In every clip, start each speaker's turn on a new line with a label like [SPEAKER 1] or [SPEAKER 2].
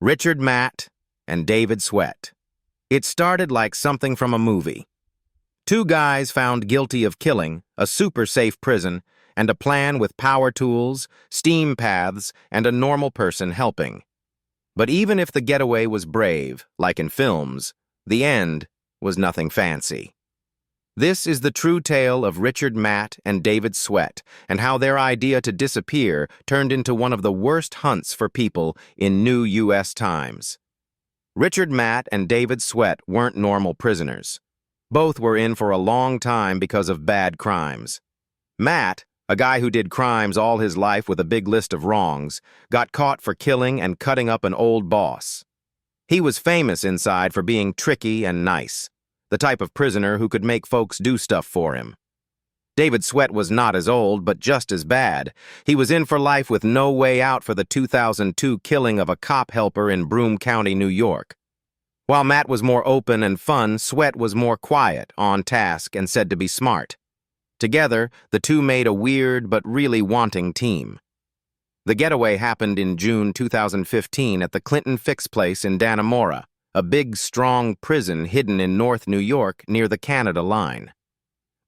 [SPEAKER 1] Richard Matt and David Sweat. It started like something from a movie. Two guys found guilty of killing, a super-safe prison, and a plan with power tools, steam paths, and a normal person helping. But even if the getaway was brave, like in films, the end was nothing fancy. This is the true tale of Richard Matt and David Sweat and how their idea to disappear turned into one of the worst hunts for people in new U.S. times. Richard Matt and David Sweat weren't normal prisoners. Both were in for a long time because of bad crimes. Matt, a guy who did crimes all his life with a big list of wrongs, got caught for killing and cutting up an old boss. He was famous inside for being tricky and nice, the type of prisoner who could make folks do stuff for him. David Sweat was not as old, but just as bad. He was in for life with no way out for the 2002 killing of a cop helper in Broome County, New York. While Matt was more open and fun, Sweat was more quiet, on task, and said to be smart. Together, the two made a weird but really wanting team. The getaway happened in June 2015 at the Clinton Fix Place in Dannemora, a big, strong prison hidden in North New York near the Canada line.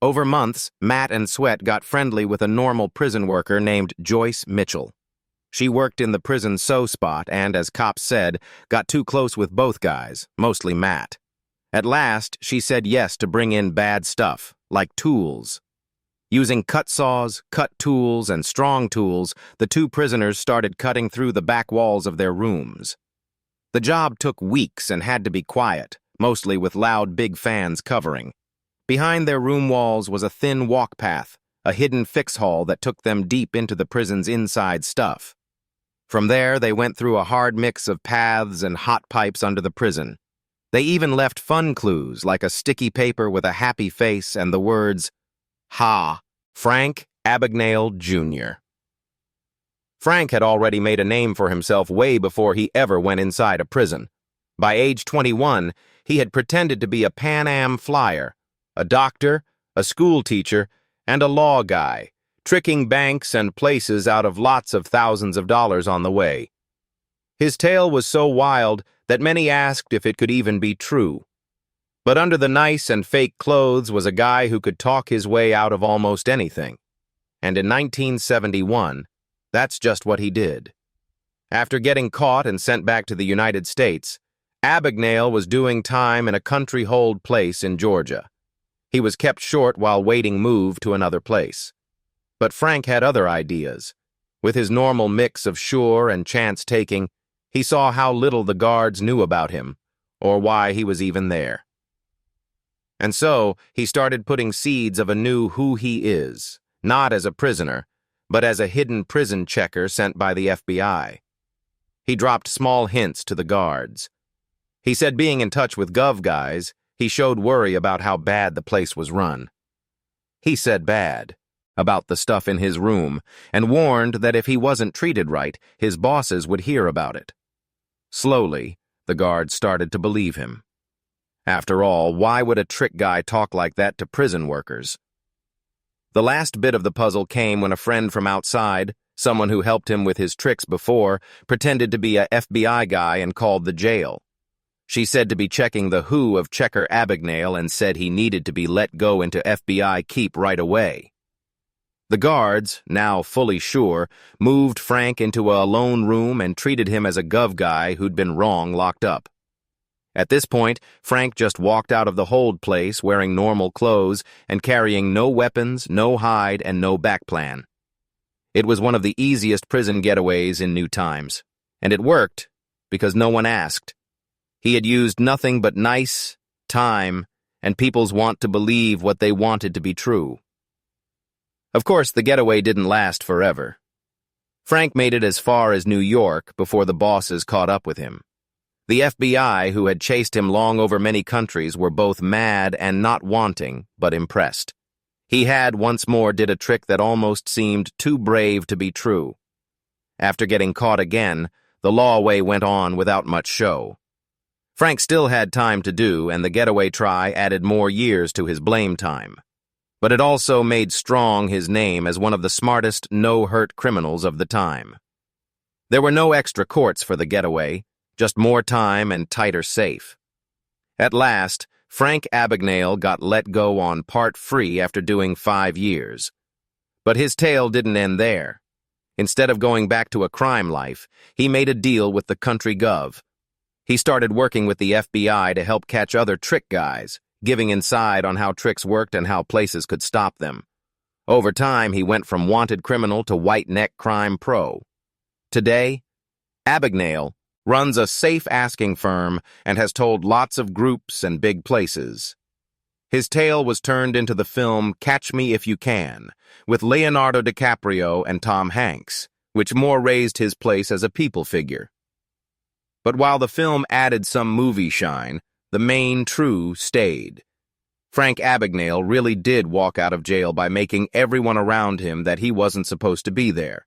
[SPEAKER 1] Over months, Matt and Sweat got friendly with a normal prison worker named Joyce Mitchell. She worked in the prison sew spot and, as cops said, got too close with both guys, mostly Matt. At last, she said yes to bring in bad stuff, like tools. Using cut saws, cut tools, and strong tools, the two prisoners started cutting through the back walls of their rooms. The job took weeks and had to be quiet, mostly with loud big fans covering. Behind their room walls was a thin walk path, a hidden fix hall that took them deep into the prison's inside stuff. From there, they went through a hard mix of paths and hot pipes under the prison. They even left fun clues like a sticky paper with a happy face and the words, "Ha, Frank Abagnale, Jr." Frank had already made a name for himself way before he ever went inside a prison. By age 21, he had pretended to be a Pan Am flyer, a doctor, a school teacher, and a law guy, tricking banks and places out of lots of thousands of dollars on the way. His tale was so wild that many asked if it could even be true. But under the nice and fake clothes was a guy who could talk his way out of almost anything. And in 1971, that's just what he did. After getting caught and sent back to the United States, Abagnale was doing time in a country hold place in Georgia. He was kept short while waiting move to another place. But Frank had other ideas. With his normal mix of sure and chance-taking, he saw how little the guards knew about him, or why he was even there. And so, he started putting seeds of a new who he is, not as a prisoner, but as a hidden prison checker sent by the FBI. He dropped small hints to the guards. He said being in touch with gov guys, he showed worry about how bad the place was run. He said bad about the stuff in his room and warned that if he wasn't treated right, his bosses would hear about it. Slowly, the guards started to believe him. After all, why would a trick guy talk like that to prison workers? The last bit of the puzzle came when a friend from outside, someone who helped him with his tricks before, pretended to be a FBI guy and called the jail. She said to be checking the who of Checker Abagnale and said he needed to be let go into FBI keep right away. The guards, now fully sure, moved Frank into a lone room and treated him as a gov guy who'd been wrong locked up. At this point, Frank just walked out of the hold place wearing normal clothes and carrying no weapons, no hide, and no backplan. It was one of the easiest prison getaways in new times, and it worked because no one asked. He had used nothing but nice, time, and people's want to believe what they wanted to be true. Of course, the getaway didn't last forever. Frank made it as far as New York before the bosses caught up with him. The FBI, who had chased him long over many countries, were both mad and not wanting, but impressed. He had once more did a trick that almost seemed too brave to be true. After getting caught again, the lawway went on without much show. Frank still had time to do, and the getaway try added more years to his blame time. But it also made strong his name as one of the smartest, no-hurt criminals of the time. There were no extra courts for the getaway. just more time and tighter safe. At last, Frank Abagnale got let go on part free after doing 5 years. But his tale didn't end there. Instead of going back to a crime life, he made a deal with the country gov. He started working with the FBI to help catch other trick guys, giving insight on how tricks worked and how places could stop them. Over time, he went from wanted criminal to white-neck crime pro. Today, Abagnale runs a safe-asking firm and has told lots of groups and big places. His tale was turned into the film Catch Me If You Can, with Leonardo DiCaprio and Tom Hanks, which more raised his place as a people figure. But while the film added some movie shine, the main true stayed. Frank Abagnale really did walk out of jail by making everyone around him that he wasn't supposed to be there.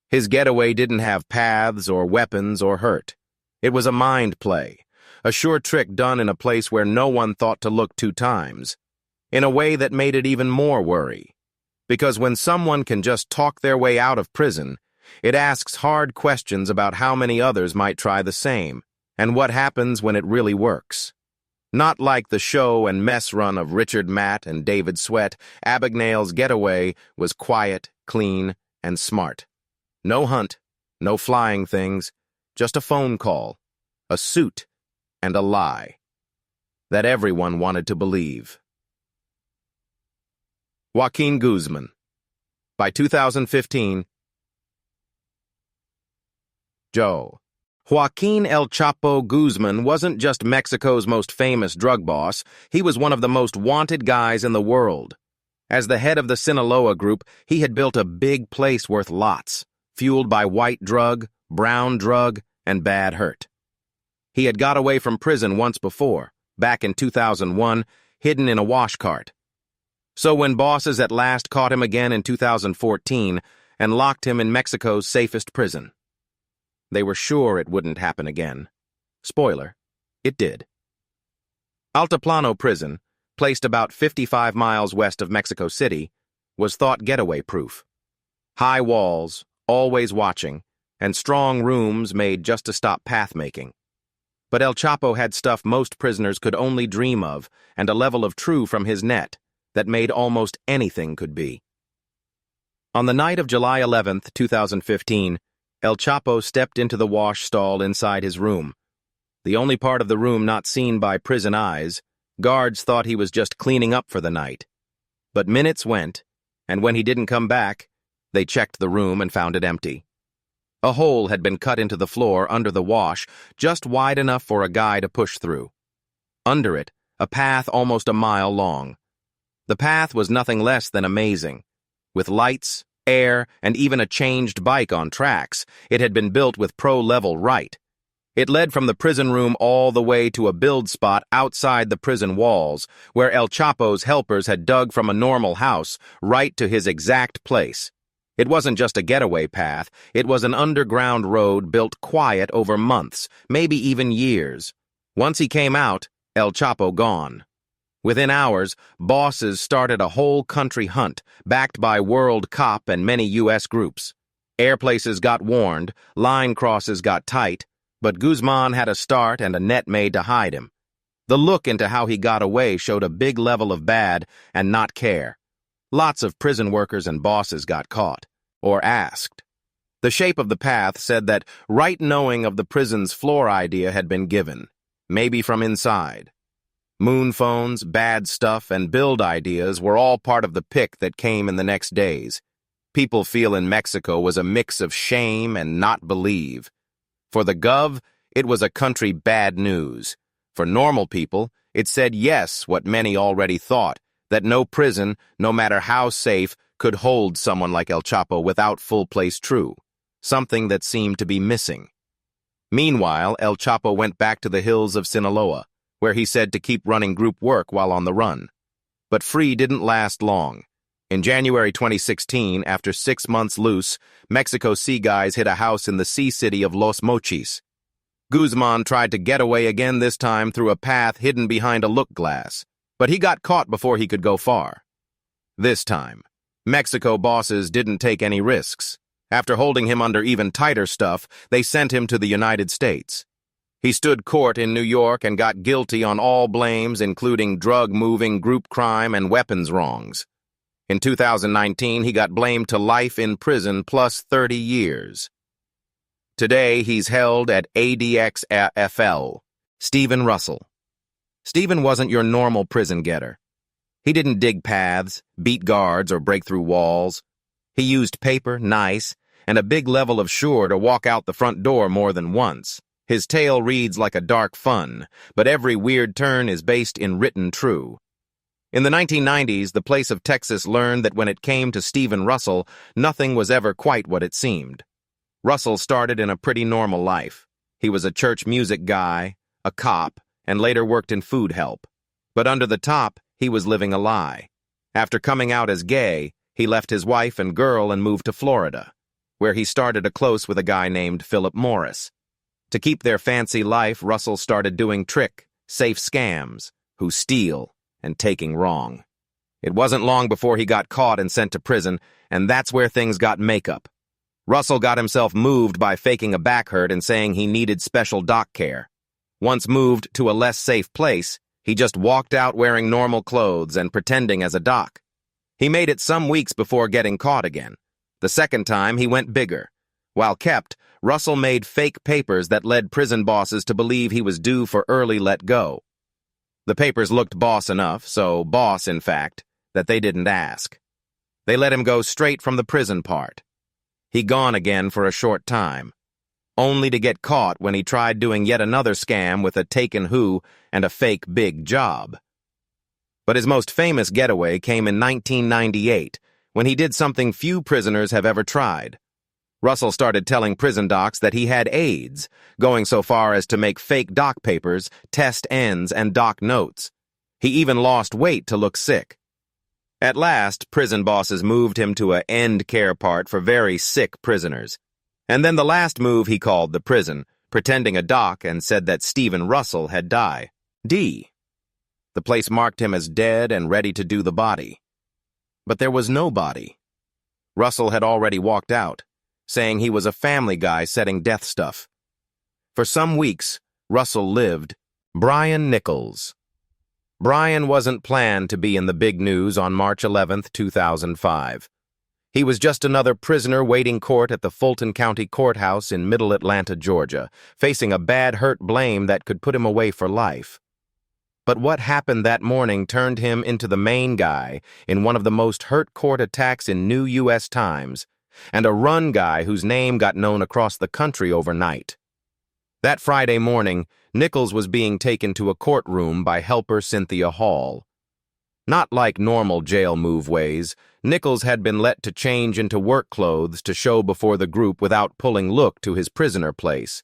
[SPEAKER 1] His getaway didn't have paths or weapons or hurt. It was a mind play, a sure trick done in a place where no one thought to look 2 times, in a way that made it even more worry. Because when someone can just talk their way out of prison, it asks hard questions about how many others might try the same, and what happens when it really works. Not like the show and mess run of Richard Matt and David Sweat, Abagnale's getaway was quiet, clean, and smart. No hunt, no flying things, just a phone call, a suit, and a lie that everyone wanted to believe. Joaquin Guzman. By 2015, Joe. Joaquin El Chapo Guzman wasn't just Mexico's most famous drug boss, he was one of the most wanted guys in the world. As the head of the Sinaloa group, he had built a big place worth lots, fueled by white drug, brown drug, and bad hurt. He had got away from prison once before, back in 2001, hidden in a wash cart. So when bosses at last caught him again in 2014 and locked him in Mexico's safest prison, they were sure it wouldn't happen again. Spoiler, it did. Altiplano Prison, placed about 55 miles west of Mexico City, was thought getaway-proof. High walls, always watching, and strong rooms made just to stop path-making. But El Chapo had stuff most prisoners could only dream of, and a level of true from his net that made almost anything could be. On the night of July 11, 2015, El Chapo stepped into the wash stall inside his room. The only part of the room not seen by prison eyes, guards thought he was just cleaning up for the night. But minutes went, and when he didn't come back, they checked the room and found it empty. A hole had been cut into the floor under the wash, just wide enough for a guy to push through. Under it, a path almost a mile long. The path was nothing less than amazing. With lights, air, and even a changed bike on tracks, it had been built with pro-level right. It led from the prison room all the way to a build spot outside the prison walls, where El Chapo's helpers had dug from a normal house right to his exact place. It wasn't just a getaway path, it was an underground road built quiet over months, maybe even years. Once he came out, El Chapo gone. Within hours, bosses started a whole country hunt, backed by World Cop and many U.S. groups. Air places got warned, line crosses got tight, but Guzman had a start and a net made to hide him. The look into how he got away showed a big level of bad and not care. Lots of prison workers and bosses got caught, or asked. The shape of the path said that right knowing of the prison's floor idea had been given, maybe from inside. Moon phones, bad stuff, and build ideas were all part of the pick that came in the next days. People feel in Mexico was a mix of shame and not believe. For the Gov, it was a country bad news. For normal people, it said yes what many already thought, that no prison, no matter how safe, could hold someone like El Chapo without full place true, something that seemed to be missing. Meanwhile, El Chapo went back to the hills of Sinaloa, where he said to keep running group work while on the run. But free didn't last long. In January 2016, after 6 months loose, Mexico Sea guys hit a house in the sea city of Los Mochis. Guzman tried to get away again, this time through a path hidden behind a look glass, but he got caught before he could go far. This time, Mexico bosses didn't take any risks. After holding him under even tighter stuff, they sent him to the United States. He stood court in New York and got guilty on all blames, including drug-moving, group crime, and weapons wrongs. In 2019, he got blamed to life in prison plus 30 years. Today, he's held at ADXFL. Stephen Russell. Stephen wasn't your normal prison getter. He didn't dig paths, beat guards, or break through walls. He used paper, nice, and a big level of sure to walk out the front door more than once. His tale reads like a dark fun, but every weird turn is based in written true. In the 1990s, the place of Texas learned that when it came to Stephen Russell, nothing was ever quite what it seemed. Russell started in a pretty normal life. He was a church music guy, a cop, and later worked in food help. But under the top, he was living a lie. After coming out as gay, he left his wife and girl and moved to Florida, where he started a close with a guy named Philip Morris. To keep their fancy life, Russell started doing safe scams, who steal and taking wrong. It wasn't long before he got caught and sent to prison, and that's where things got makeup. Russell got himself moved by faking a back hurt and saying he needed special doc care. Once moved to a less safe place, he just walked out wearing normal clothes and pretending as a doc. He made it some weeks before getting caught again. The second time, he went bigger. While kept, Russell made fake papers that led prison bosses to believe he was due for early let go. The papers looked boss enough, so boss, in fact, that they didn't ask. They let him go straight from the prison part. He gone again for a short time, only to get caught when he tried doing yet another scam with a taken who and a fake big job. But his most famous getaway came in 1998, when he did something few prisoners have ever tried. Russell started telling prison docs that he had AIDS, going so far as to make fake doc papers, test ends, and doc notes. He even lost weight to look sick. At last, prison bosses moved him to a end care part for very sick prisoners. And then the last move he called the prison, pretending a doc and said that Stephen Russell had died. The place marked him as dead and ready to do the body. But there was no body. Russell had already walked out, saying he was a family guy setting death stuff. For some weeks, Russell lived. Brian Nichols. Brian wasn't planned to be in the big news on March 11, 2005. He was just another prisoner waiting court at the Fulton County Courthouse in Middle Atlanta, Georgia, facing a bad hurt blame that could put him away for life. But what happened that morning turned him into the main guy in one of the most hurt court attacks in new U.S. Times, and a run guy whose name got known across the country overnight. That Friday morning, Nichols was being taken to a courtroom by helper Cynthia Hall. Not like normal jail move ways, Nichols had been let to change into work clothes to show before the group without pulling look to his prisoner place.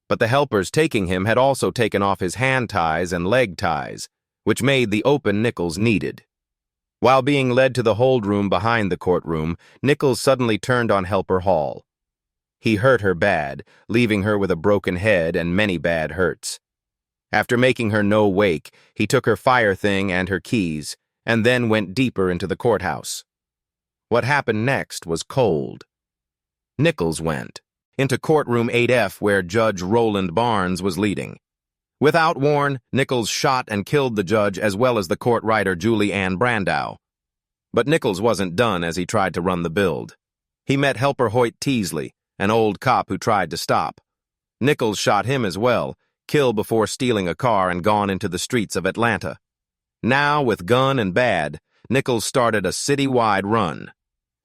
[SPEAKER 1] But the helpers taking him had also taken off his hand ties and leg ties, which made the open Nichols needed. While being led to the hold room behind the courtroom, Nichols suddenly turned on Helper Hall. He hurt her bad, leaving her with a broken head and many bad hurts. After making her no wake, he took her fire thing and her keys, and then went deeper into the courthouse. What happened next was cold. Nichols went into courtroom 8F where Judge Roland Barnes was leading. Without warn, Nichols shot and killed the judge as well as the court writer Julie Ann Brandow. But Nichols wasn't done as he tried to run the build. He met helper Hoyt Teasley, an old cop who tried to stop. Nichols shot him as well, killed before stealing a car and gone into the streets of Atlanta. Now, with gun and bad, Nichols started a citywide run.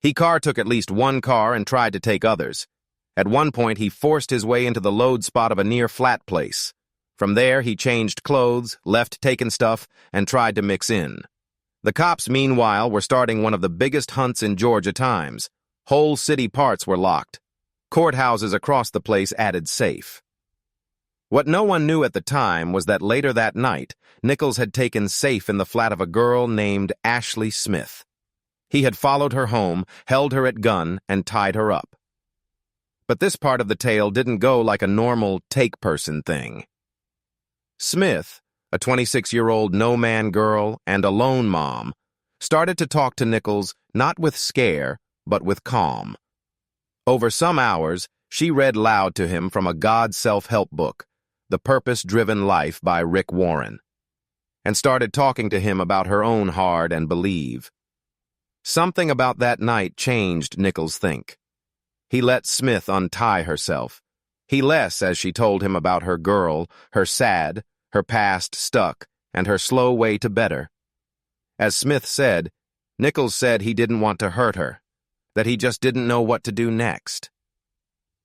[SPEAKER 1] He took at least one car and tried to take others. At one point, he forced his way into the load spot of a near-flat place. From there, he changed clothes, left taken stuff, and tried to mix in. The cops, meanwhile, were starting one of the biggest hunts in Georgia times. Whole city parts were locked. Courthouses across the place added safe. What no one knew at the time was that later that night, Nichols had taken safe in the flat of a girl named Ashley Smith. He had followed her home, held her at gun, and tied her up. But this part of the tale didn't go like a normal take-person thing. Smith, a 26-year-old no-man girl and a lone mom, started to talk to Nichols not with scare, but with calm. Over some hours, she read loud to him from a God self-help book, The Purpose-Driven Life by Rick Warren, and started talking to him about her own hard and believe. Something about that night changed Nichols' think. He let Smith untie herself. He less as she told him about her girl, her sad, her past stuck, and her slow way to better. As Smith said, Nichols said he didn't want to hurt her, that he just didn't know what to do next.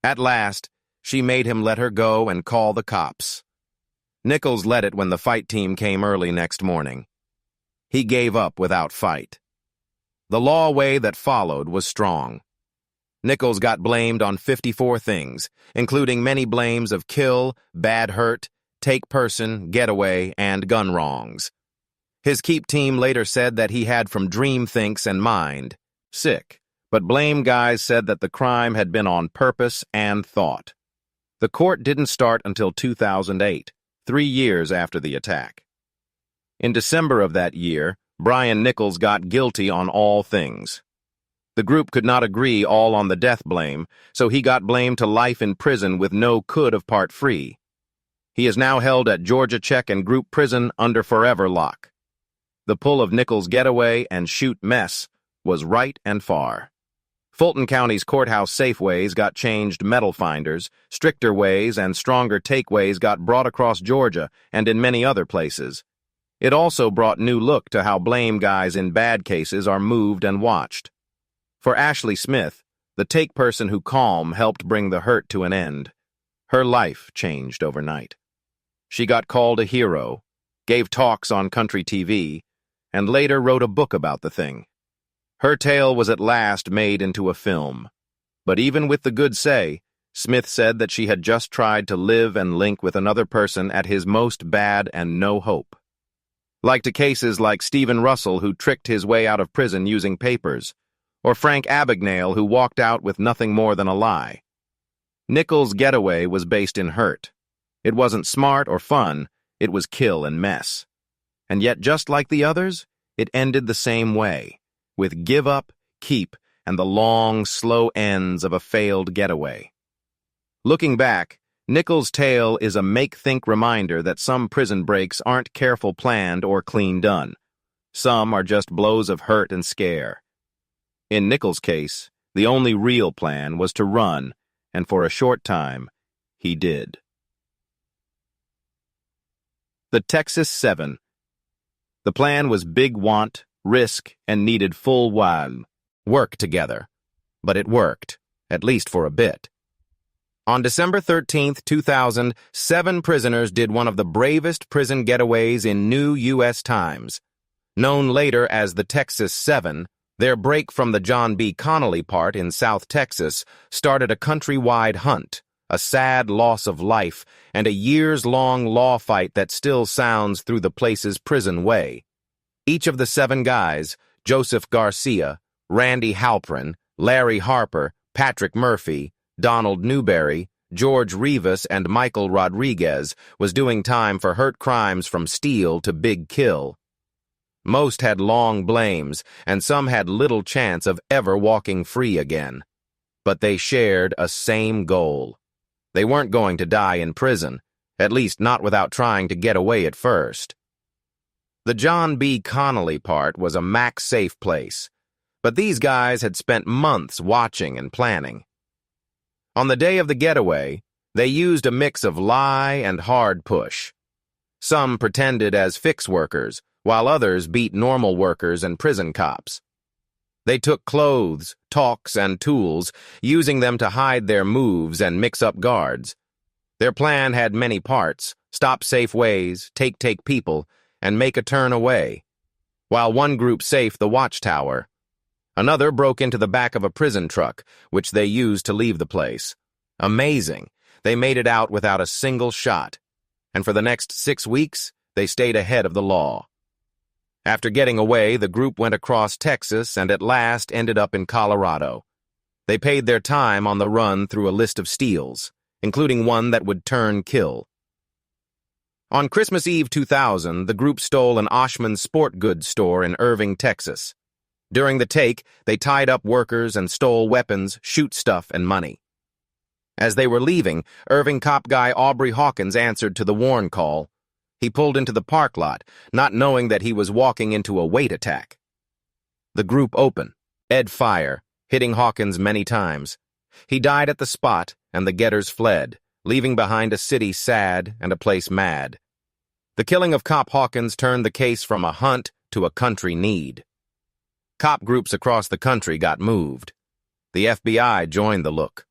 [SPEAKER 1] At last, she made him let her go and call the cops. Nichols let it when the fight team came early next morning. He gave up without fight. The law way that followed was strong. Nichols got blamed on 54 things, including many blames of kill, bad hurt, take person, getaway, and gun wrongs. His keep team later said that he had from dream thinks and mind, sick, but blame guys said that the crime had been on purpose and thought. The court didn't start until 2008, 3 years after the attack. In December of that year, Brian Nichols got guilty on all things. The group could not agree all on the death blame, so he got blamed to life in prison with no could of part free. He is now held at Georgia Check and Group Prison under forever lock. The pull of Nichols' getaway and shoot mess was right and far. Fulton County's courthouse safeways got changed metal finders, stricter ways and stronger takeways got brought across Georgia and in many other places. It also brought new look to how blame guys in bad cases are moved and watched. For Ashley Smith, the take person who calm helped bring the hurt to an end. Her life changed overnight. She got called a hero, gave talks on country TV, and later wrote a book about the thing. Her tale was at last made into a film. But even with the good say, Smith said that she had just tried to live and link with another person at his most bad and no hope. Like to cases like Stephen Russell, who tricked his way out of prison using papers, or Frank Abagnale, who walked out with nothing more than a lie. Nichols' getaway was based in hurt. It wasn't smart or fun, it was kill and mess. And yet, just like the others, it ended the same way, with give up, keep, and the long, slow ends of a failed getaway. Looking back, Nichols' tale is a make-think reminder that some prison breaks aren't careful planned or clean done. Some are just blows of hurt and scare. In Nichols' case, the only real plan was to run, and for a short time, he did. The Texas 7. The plan was big want, risk, and needed full work together. But it worked, at least for a bit. On December 13, 2000, 7 prisoners did one of the bravest prison getaways in new U.S. times. Known later as the Texas 7, their break from the John B. Connolly part in South Texas started a countrywide hunt, a sad loss of life, and a years-long law fight that still sounds through the place's prison way. Each of the 7 guys, Joseph Garcia, Randy Halprin, Larry Harper, Patrick Murphy, Donald Newberry, George Rivas, and Michael Rodriguez, was doing time for hurt crimes from steal to big kill. Most had long blames, and some had little chance of ever walking free again. But they shared a same goal. They weren't going to die in prison, at least not without trying to get away at first. The John B. Connolly part was a max-safe place, but these guys had spent months watching and planning. On the day of the getaway, they used a mix of lie and hard push. Some pretended as fix workers, while others beat normal workers and prison cops. They took clothes, talks, and tools, using them to hide their moves and mix up guards. Their plan had many parts: stop safe ways, take people, and make a turn away. While one group safed the watchtower, another broke into the back of a prison truck, which they used to leave the place. Amazing! They made it out without a single shot, and for the next 6 weeks, they stayed ahead of the law. After getting away, the group went across Texas and at last ended up in Colorado. They paid their time on the run through a list of steals, including one that would turn kill. On Christmas Eve 2000, the group stole an Oshman sport goods store in Irving, Texas. During the take, they tied up workers and stole weapons, shoot stuff, and money. As they were leaving, Irving cop guy Aubrey Hawkins answered to the warn call. He pulled into the park lot, not knowing that he was walking into a weight attack. The group open. Ed fire, hitting Hawkins many times. He died at the spot, and the getters fled, leaving behind a city sad and a place mad. The killing of Cop Hawkins turned the case from a hunt to a country need. Cop groups across the country got moved. The FBI joined the look.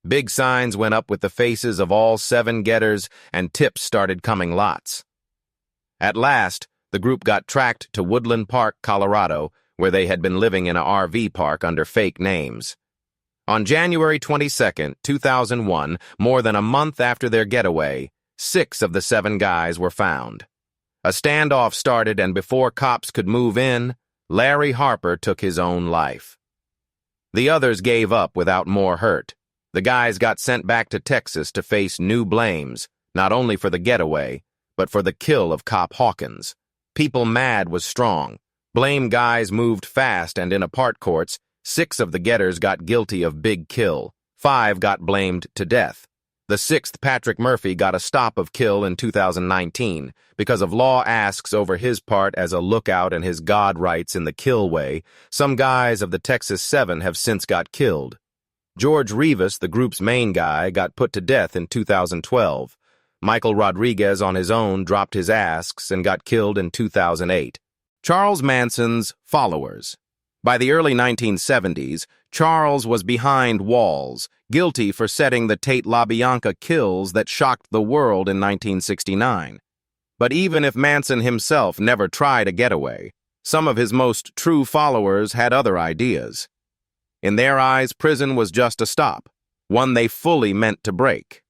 [SPEAKER 1] Big signs went up with the faces of all 7 getters, and tips started coming lots. At last, the group got tracked to Woodland Park, Colorado, where they had been living in a RV park under fake names. On January 22, 2001, more than a month after their getaway, 6 of the 7 guys were found. A standoff started, and before cops could move in, Larry Harper took his own life. The others gave up without more hurt. The guys got sent back to Texas to face new blames, not only for the getaway, but for the kill of Cop Hawkins. People mad was strong. Blame guys moved fast, and in apart courts, 6 of the getters got guilty of big kill. 5 got blamed to death. The 6th, Patrick Murphy, got a stop of kill in 2019 because of law asks over his part as a lookout and his God rights in the kill way. Some guys of the Texas 7 have since got killed. George Rivas, the group's main guy, got put to death in 2012. Michael Rodriguez on his own dropped his asks and got killed in 2008. Charles Manson's followers. By the early 1970s, Charles was behind walls, guilty for setting the Tate LaBianca kills that shocked the world in 1969. But even if Manson himself never tried a getaway, some of his most true followers had other ideas. In their eyes, prison was just a stop, one they fully meant to break.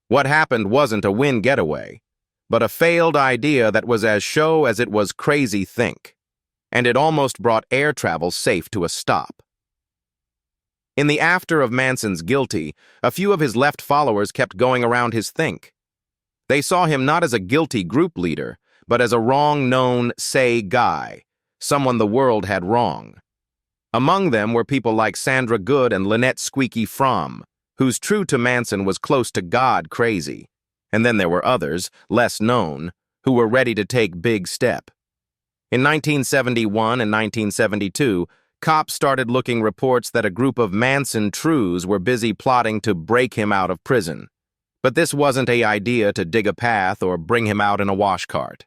[SPEAKER 1] What happened wasn't a win getaway, but a failed idea that was as show as it was crazy think, and it almost brought air travel safe to a stop. In the after of Manson's guilty, a few of his left followers kept going around his think. They saw him not as a guilty group leader, but as a wrong-known, say guy, someone the world had wrong. Among them were people like Sandra Good and Lynette Squeaky Fromm, whose true to Manson was close to God crazy. And then there were others, less known, who were ready to take big step. In 1971 and 1972, cops started looking reports that a group of Manson trues were busy plotting to break him out of prison. But this wasn't an idea to dig a path or bring him out in a wash cart.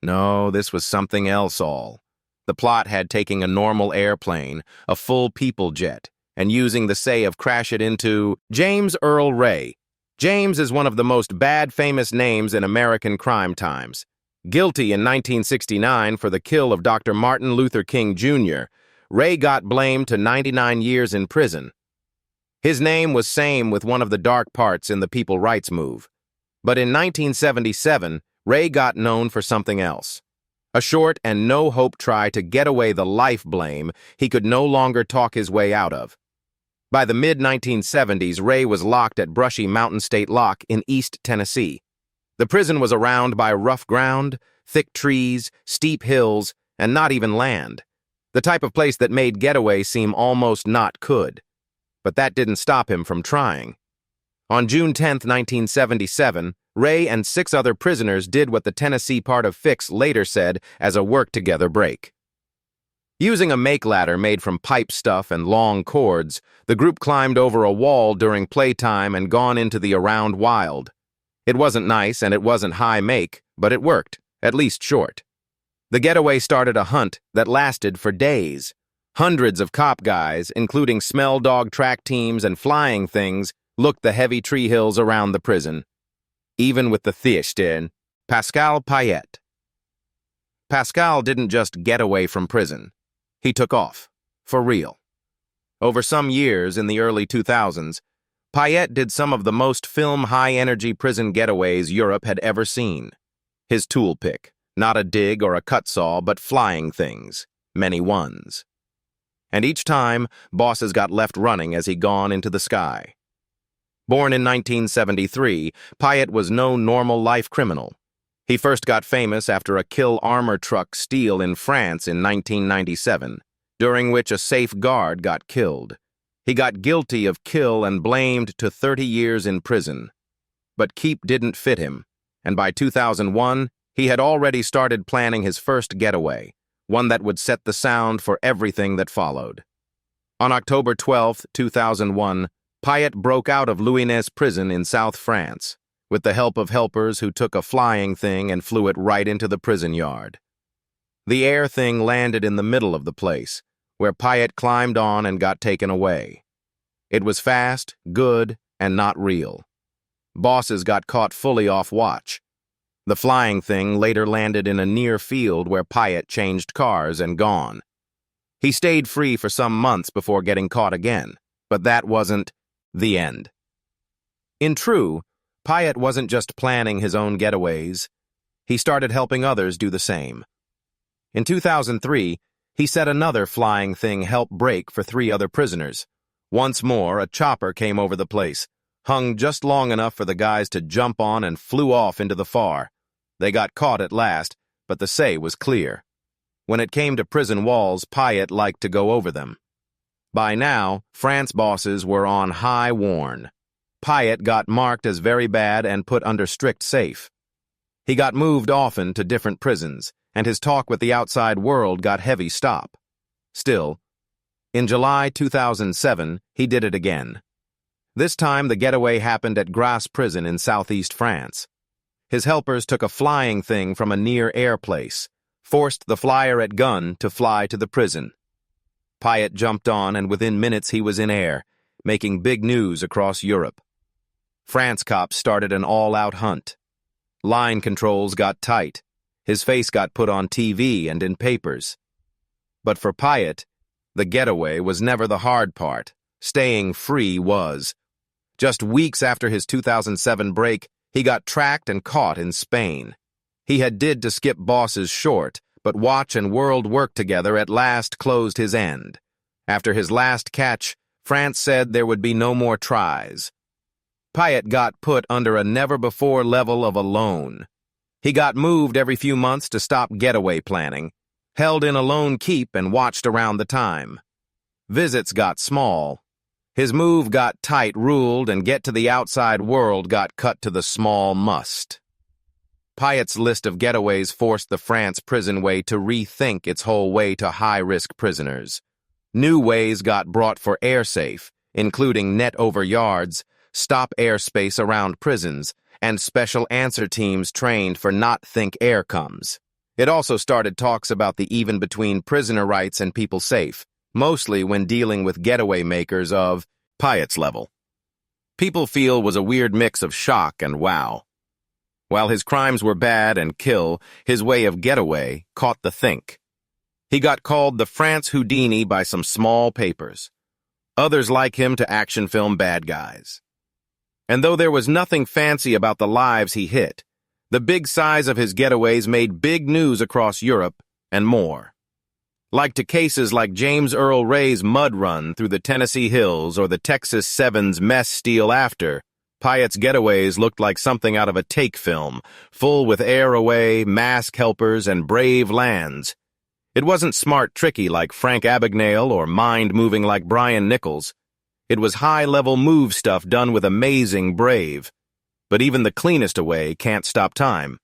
[SPEAKER 1] No, this was something else all. The plot had taking a normal airplane, a full people jet, and using the say of crash it into James Earl Ray. James is one of the most bad famous names in American crime times. Guilty in 1969 for the kill of Dr. Martin Luther King Jr., Ray got blamed to 99 years in prison. His name was same with one of the dark parts in the People Rights Move. But in 1977, Ray got known for something else. A short and no-hope try to get away the life blame he could no longer talk his way out of. By the mid-1970s, Ray was locked at Brushy Mountain State Lock in East Tennessee. The prison was around by rough ground, thick trees, steep hills, and not even land. The type of place that made getaway seem almost not could. But that didn't stop him from trying. On June 10, 1977, Ray and 6 other prisoners did what the Tennessee part of Fix later said as a work-together break. Using a make ladder made from pipe stuff and long cords, the group climbed over a wall during playtime and gone into the around wild. It wasn't nice and it wasn't high make, but it worked, at least short. The getaway started a hunt that lasted for days. Hundreds of cop guys, including smell dog track teams and flying things, looked the heavy tree hills around the prison. Even with the Theistin, Pascal Payette. Pascal didn't just get away from prison. He took off. For real. Over some years in the early 2000s, Payette did some of the most film high-energy prison getaways Europe had ever seen. His tool pick, not a dig or a cut saw, but flying things, many ones. And each time, bosses got left running as he gone into the sky. Born in 1973, Payette was no normal life criminal. He first got famous after a kill armor truck steal in France in 1997, during which a safe guard got killed. He got guilty of kill and blamed to 30 years in prison. But keep didn't fit him, and by 2001, he had already started planning his first getaway, one that would set the sound for everything that followed. On October 12, 2001, Payet broke out of Louinez prison in South France, with the help of helpers who took a flying thing and flew it right into the prison yard. The air thing landed in the middle of the place, where Payet climbed on and got taken away. It was fast, good, and not real. Bosses got caught fully off watch. The flying thing later landed in a near field where Payet changed cars and gone. He stayed free for some months before getting caught again, but that wasn't the end. In true, Payet wasn't just planning his own getaways. He started helping others do the same. In 2003, he set another flying thing help break for 3 other prisoners. Once more, a chopper came over the place, hung just long enough for the guys to jump on and flew off into the far. They got caught at last, but the say was clear. When it came to prison walls, Payet liked to go over them. By now, France bosses were on high warn. Payet got marked as very bad and put under strict safe. He got moved often to different prisons, and his talk with the outside world got heavy stop. Still, in July 2007, he did it again. This time, the getaway happened at Grasse prison in southeast France. His helpers took a flying thing from a near-air place, forced the flyer at gun to fly to the prison. Payet jumped on, and within minutes he was in air, making big news across Europe. France cops started an all-out hunt. Line controls got tight. His face got put on TV and in papers. But for Payet, the getaway was never the hard part. Staying free was. Just weeks after his 2007 break, he got tracked and caught in Spain. He had did to skip bosses short, but watch and world work together at last closed his end. After his last catch, France said there would be no more tries. Payet got put under a never-before level of alone. He got moved every few months to stop getaway planning, held in a lone keep and watched around the time. Visits got small. His move got tight ruled, and get to the outside world got cut to the small must. Payet's list of getaways forced the France prison way to rethink its whole way to high-risk prisoners. New ways got brought for air-safe, including net over yards, stop airspace around prisons, and special answer teams trained for not think air comes. It also started talks about the even between prisoner rights and people safe, mostly when dealing with getaway makers of Payet's level. People feel was a weird mix of shock and wow. While his crimes were bad and kill, his way of getaway caught the think. He got called the France Houdini by some small papers. Others like him to action film bad guys. And though there was nothing fancy about the lives he hit, the big size of his getaways made big news across Europe and more. Like to cases like James Earl Ray's mud run through the Tennessee hills or the Texas Seven's mess steal after, Payet's getaways looked like something out of a take film, full with air away, mask helpers, and brave lands. It wasn't smart tricky like Frank Abagnale or mind-moving like Brian Nichols. It was high-level move stuff done with amazing brave. But even the cleanest away can't stop time.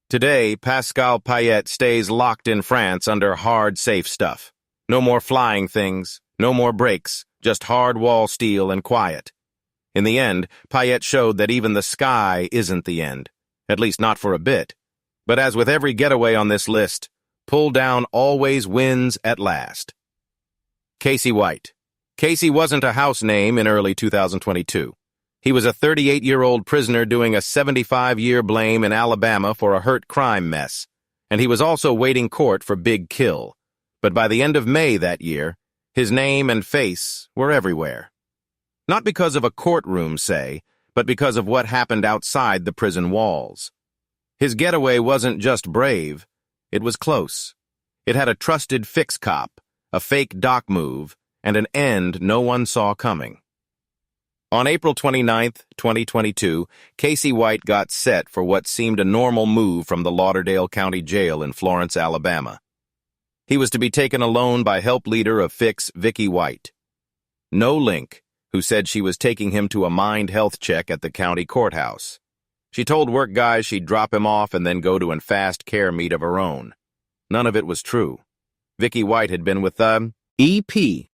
[SPEAKER 1] Today, Pascal Payet stays locked in France under hard, safe stuff. No more flying things, no more breaks, just hard wall steel and quiet. In the end, Payet showed that even the sky isn't the end, at least not for a bit. But as with every getaway on this list, pull down always wins at last. Casey White. Casey wasn't a house name in early 2022. He was a 38-year-old prisoner doing a 75-year blame in Alabama for a hurt crime mess, and he was also waiting court for Big Kill. But by the end of May that year, his name and face were everywhere. Not because of a courtroom, say, but because of what happened outside the prison walls. His getaway wasn't just brave, it was close. It had a trusted fix cop, a fake doc move, and an end no one saw coming. On April 29, 2022, Casey White got set for what seemed a normal move from the Lauderdale County Jail in Florence, Alabama. He was to be taken alone by help leader of Fix, Vicky White. No Link, who said she was taking him to a mind health check at the county courthouse. She told work guys she'd drop him off and then go to an fast care meet of her own. None of it was true. Vicky White had been with the EP